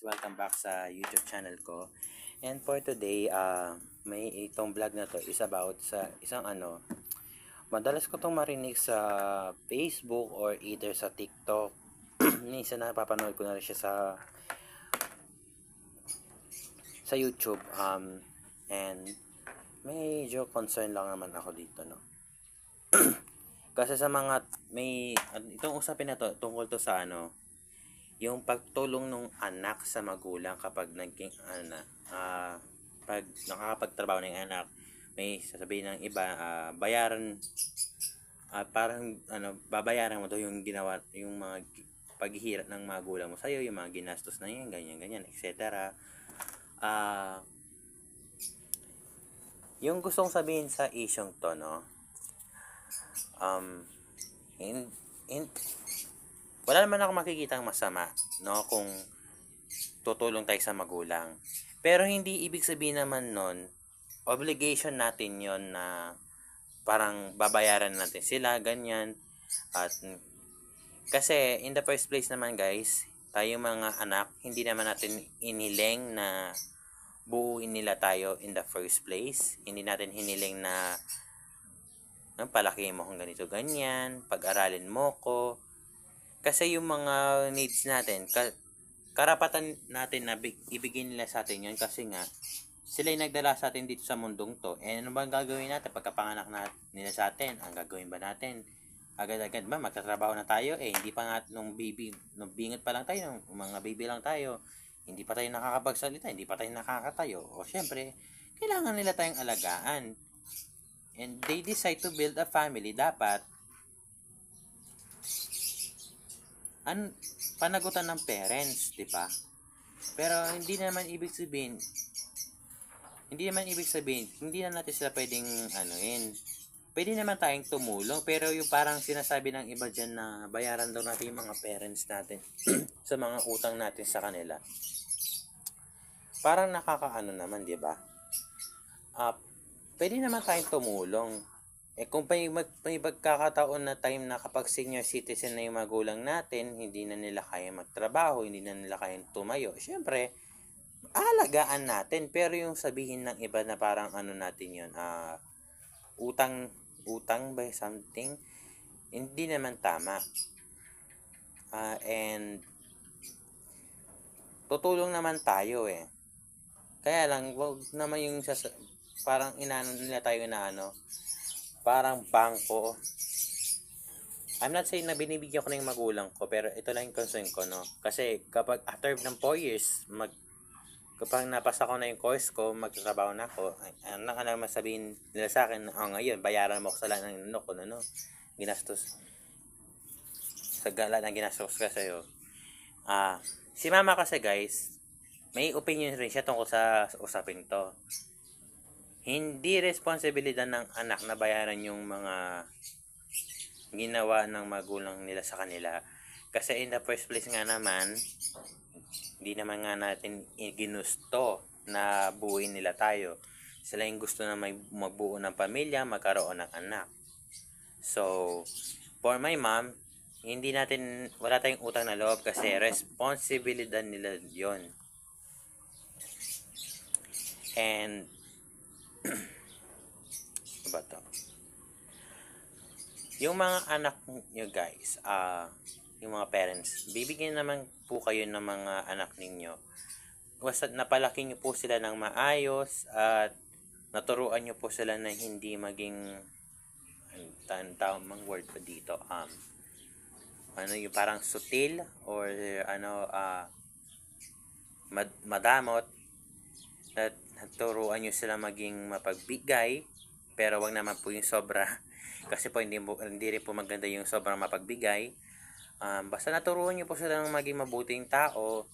welcome back sa YouTube channel ko. And for today, may itong vlog na to is about sa isang madalas ko tong marinig sa Facebook or either sa TikTok. Minsan napapanood ko na rin siya sa YouTube. And medyo concern lang naman ako dito, no. Kasi sa mga itong usapin na to tungkol to sa yung pagtulong ng anak sa magulang kapag naging pag nakakapagtrabaho ng anak, may sasabihin ng iba, bayaran, parang babayaran mo to yung ginawa, yung mga paghihirap ng magulang mo sa'yo, yung mga ginastos na yan, ganyan, etc. Yung gusto kong sabihin sa isyong to, no, wala naman ako makikitang masama, no, kung tutulong tayo sa magulang. Pero hindi ibig sabihin naman nun, obligation natin yon na parang babayaran natin sila, ganyan. At kasi in the first place naman guys, tayo mga anak, hindi naman natin iniling na buuin nila tayo in the first place. Hindi natin hiniling na palaki mo kung ganito ganyan, pag-aralin mo ko. Kasi yung mga needs natin, karapatan natin na ibigay nila sa atin yun kasi nga, sila yung nagdala sa atin dito sa mundong to. Eh, ano ba ang gagawin natin pagkapanganak nila sa atin? Ang gagawin ba natin? Agad-agad ba? Magtatrabaho na tayo? Eh, hindi pa nga nung bingat pa lang tayo, nung mga baby lang tayo, hindi pa tayo nakakapagsalita, hindi pa tayo nakakatayo. O, syempre, kailangan nila tayong alagaan. And they decide to build a family, dapat panagutan ng parents, di ba? Pero hindi naman ibig sabihin hindi na natin sila pwedeng pwede naman tayong tumulong, pero yung parang sinasabi ng iba dyan na bayaran daw natin yung mga parents natin sa mga utang natin sa kanila. Parang nakakaano naman, di ba? Pwede naman tayong tumulong. Kung may pagkakataon na time na kapag senior citizen na yung magulang natin, hindi na nila kaya magtrabaho, hindi na nila kaya tumayo, syempre, aalagaan natin. Pero yung sabihin ng iba na parang natin yun, utang by something, hindi naman tama. And tutulong naman tayo Kaya lang, wag naman yung parang inaano nila tayo na parang bangko. I'm not saying na binibigyan ko na yung magulang ko, pero ito lang yung concern ko, no? Kasi kapag after ng 4 years, kapag napasa ko na yung course ko, magtatrabaho na ako, ano naman sabihin nila sa akin, ngayon, bayaran mo ko sa lahat ng ginastos. Sa lahat ng ginastos ka sa'yo. Si mama kasi guys, may opinion rin siya tungkol sa usapin to. Hindi responsibilidad ng anak na bayaran yung mga ginawa ng magulang nila sa kanila. Kasi in the first place nga naman, hindi naman nga natin ginusto na buuin nila tayo. Sila yung gusto na magbuo ng pamilya, magkaroon ng anak. So, for my mom, wala tayong utang na loob kasi responsibilidad nila yon. And ba to? Yung mga anak nyo guys, yung mga parents, bibigyan naman po kayo ng mga anak ninyo. Basta napalaki nyo po sila ng maayos at naturuan nyo po sila na hindi maging tamang word pa dito, yung parang sutil or madamot. At naturuan nyo sila maging mapagbigay, pero wag naman po yung sobra kasi po hindi rin po maganda yung sobrang mapagbigay. Basta naturuan nyo po sila ng maging mabuting tao,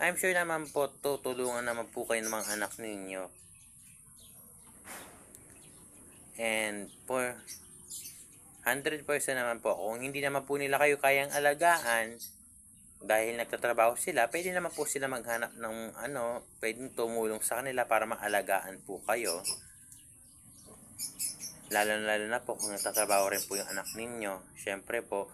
I'm sure naman po tutulungan naman po kayo ng mga anak ninyo. And for 100% naman po, kung hindi naman po nila kayo kayang alagaan dahil nagtatrabaho sila, pwede naman po sila maghanap ng pwedeng tumulong sa kanila para maalagaan po kayo. Lalo na po kung nagtatrabaho rin po yung anak ninyo. Syempre po,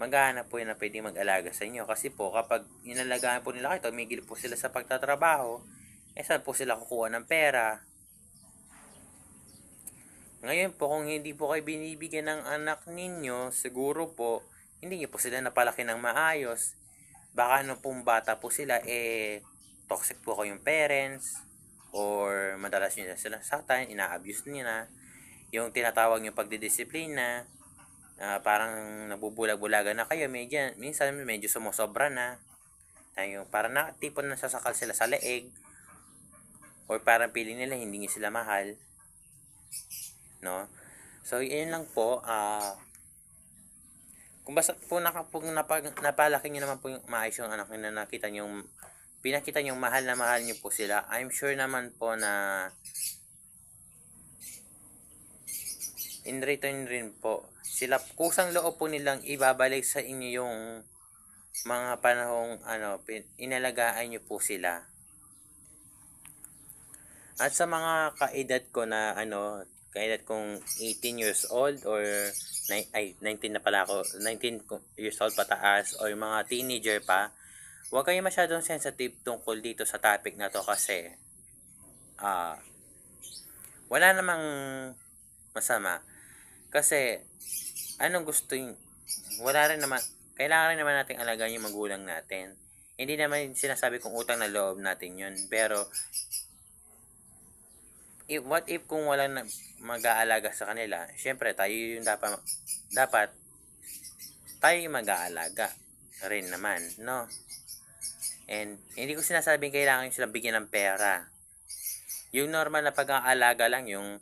maghahanap po yan na pwede mag-alaga sa inyo. Kasi po, kapag inalagaan po nila kayo, tumigil po sila sa pagtatrabaho, saan po sila kukuha ng pera? Ngayon po, kung hindi po kayo binibigyan ng anak ninyo, siguro po, hindi niyo po sila napalaki ng maayos. Baka nung pong bata po sila, toxic po kayong parents, or madalas nyo sila saktan, ina-abuse nyo na, yung tinatawag yung pagdidisiplina, parang nabubulag-bulagan na kayo, minsan medyo sumusobra na, yung parang tipon na sasakal sila sa leeg, or parang piling nila hindi nyo sila mahal, no? So, yun lang po, kung basta po napalaki nyo naman po yung maayos yung anak nyo na pinakita nyo mahal na mahal nyo po sila, I'm sure naman po na in return rin po, sila kusang loob po nilang ibabalik sa inyo yung mga panahong inalagaan nyo po sila. At sa mga kaedad ko na kaedad kong 18 years old or 19 na pala ako, 19 years old pataas or mga teenager pa, huwag kayo masyadong sensitive tungkol dito sa topic na to kasi wala namang masama. Kasi wala rin naman, kailangan rin naman nating alagaan yung magulang natin. Hindi naman sinasabi kong utang na loob natin yun, pero what if kung walang mag-aalaga sa kanila, syempre tayo yung dapat tayo yung mag-aalaga rin naman, no? And hindi ko sinasabing kailangan yung silang bigyan ng pera. Yung normal na pag-aalaga lang, yung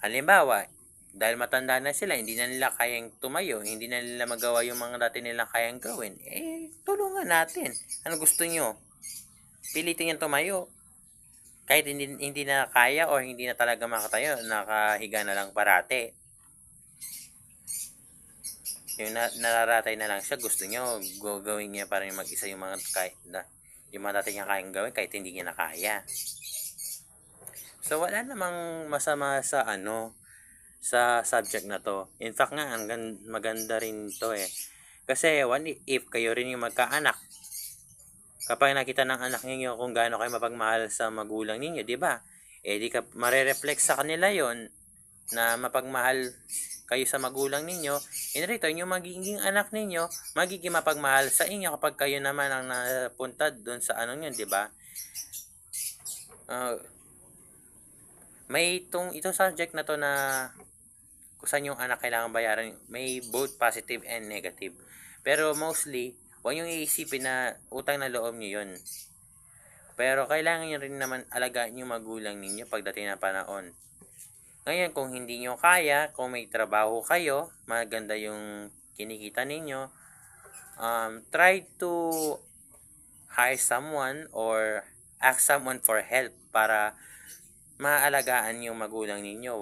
halimbawa, dahil matanda na sila, hindi na nila kayang tumayo, hindi na nila magawa yung mga dati nila kayang gawin, tulungan natin. Ano gusto nyo? Pilitin yung tumayo. Kahit hindi na kaya o hindi na talaga makatayo, nakahiga na lang parate. Yung nararatay na lang siya, gusto nyo, gawin niya para mag-isa yung mga dati niya kayang gawin kahit hindi niya na kaya. So, wala namang masama sa sa subject na to. In fact nga, maganda rin to Kasi, if kayo rin yung magkaanak, kapag nakita ng anak niyo kung gaano kayo mapagmahal sa magulang ninyo, di ba? Di ka marereflect sa kanila yon na mapagmahal kayo sa magulang ninyo. In return, yung magiging anak ninyo, magiging mapagmahal sa inyo kapag kayo naman ang napunta doon sa yun, di ba? May itong subject na to na kung saan yung anak kailangan bayaran, may both positive and negative. Pero mostly, huwag yung iisipin na utang na loob nyo yun. Pero kailangan nyo rin naman alagaan yung magulang ninyo pagdating ng panahon. Ngayon, kung hindi nyo kaya, kung may trabaho kayo, maganda yung kinikita ninyo, try to hire someone or ask someone for help para maalagaan yung magulang ninyo.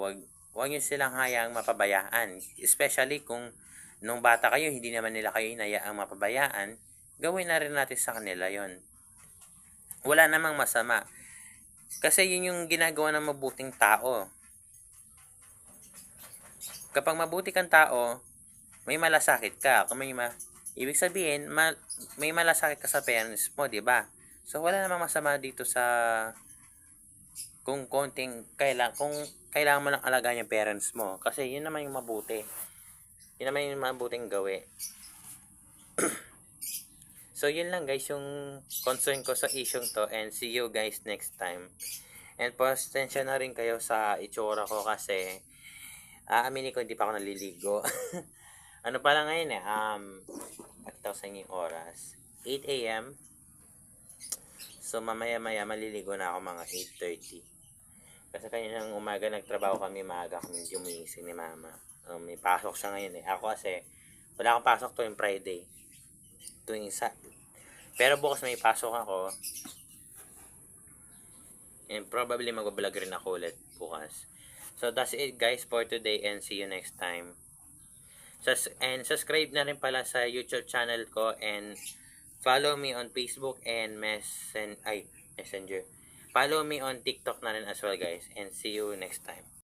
Huwag nyo silang hayaang mapabayaan. Especially kung nung bata kayo, hindi naman nila kayo hinayaang mapabayaan, gawin na rin natin sa kanila yon. Wala namang masama. Kasi yun yung ginagawa ng mabuting tao. Kapag mabuti kang tao, may malasakit ka. Ibig sabihin, may malasakit ka sa parents mo, di ba? So, wala namang masama dito sa kung kailangan mo lang alagaan yung parents mo. Kasi yun naman yung mabuti. Yun naman yung mabuting gawi. So, yun lang guys yung concern ko sa issue to, and see you guys next time. And pasensya na rin kayo sa itsura ko kasi aaminin ko hindi pa ako naliligo. Pa lang ngayon pakita ko sa inyo yung oras. 8 a.m. So, mamaya-maya maliligo na ako mga 8:30. Kasi kaninang umaga nagtrabaho kami, maaga kami gumising ni mama. May pasok siya ngayon Ako kasi, wala akong pasok tuwing Friday. Pero bukas may pasok ako. And probably mag-vlog rin ako ulit bukas. So that's it guys for today, and see you next time. And subscribe na rin pala sa YouTube channel ko, and follow me on Facebook and Messenger. Follow me on TikTok na rin as well guys, and see you next time.